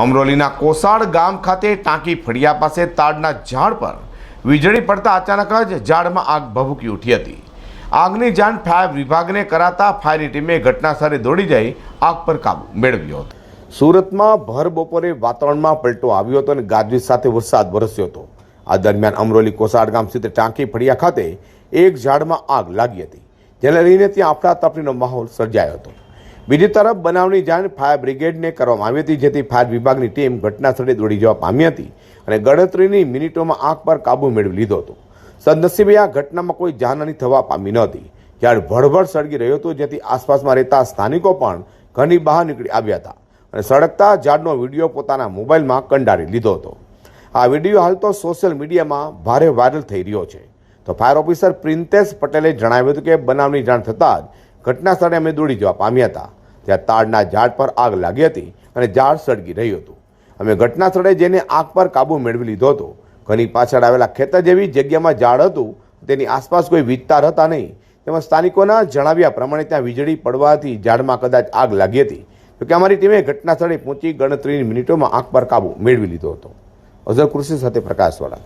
અમરોલીના કોસાડ ગામ ખાતે ટાંકી ફળિયા પાસે તાડના ઝાડ પર વીજળી પડતા અચાનક જ ઝાડમાં આગ ભભૂકી ઉઠી હતી। આગની જાણ ફાયર વિભાગને કરાતા ફાયરની ટીમે ઘટનાસ્થળે દોડી જઈ આગ પર કાબુ મેળવ્યો હતો। સુરતમાં ભર બપોરે વાતાવરણમાં પલટો આવ્યો હતો અને ગાજવીજ સાથે વરસાદ વરસ્યો હતો। આ દરમિયાન અમરોલી કોસાડ ગામ સ્થિત ટાંકી ફળિયા ખાતે એક ઝાડમાં આગ લાગી હતી, જેને લઈને ત્યાં અફરાતફરીનો માહોલ સર્જાયો હતો। બીજી તરફ બનાવની જાણ ફાયર બ્રિગેડને કરવામાં આવી હતી, જેથી ફાયર વિભાગની ટીમ ઘટનાસ્થળે દોડી જવા પામી હતી અને ગણતરીની મિનિટોમાં આગ પર કાબુ મેળવી લીધો હતો। સદનસીબે આ ઘટનામાં કોઈ જાનહાની થવા પામી નહોતી। ઝાડ ભડભડ સળગી રહ્યો હતો, જેથી આસપાસમાં રહેતા સ્થાનિકો પણ ઘરની બહાર નીકળી આવ્યા હતા અને સળગતા ઝાડનો વિડીયો પોતાના મોબાઈલમાં કંડારી લીધો હતો। આ વિડીયો હાલ તો સોશિયલ મીડિયામાં ભારે વાયરલ થઈ રહ્યો છે। તો ફાયર ઓફિસર પ્રિન્તેશ પટેલે જણાવ્યું હતું કે બનાવની જાણ થતાં જ ઘટના સ્થળે અમે દોડી જવા પામ્યા હતા, ત્યાં તાડના ઝાડ પર આગ લાગી હતી અને ઝાડ સળગી રહ્યું હતું। અમે ઘટના સ્થળે જઈને આગ પર કાબુ મેળવી લીધો હતો। ઘરની પાછળ આવેલા ખેતર જેવી જગ્યામાં ઝાડ હતું, તેની આસપાસ કોઈ વીજતાર હતા નહીં, તેમજ સ્થાનિકોના જણાવ્યા પ્રમાણે ત્યાં વીજળી પડવાથી ઝાડમાં કદાચ આગ લાગી હતી। જોકે અમારી ટીમે ઘટના સ્થળે પહોંચી ગણતરીની મિનિટોમાં આગ પર કાબુ મેળવી લીધો હતો। અઝર કૃષિ સાથે પ્રકાશવાળા।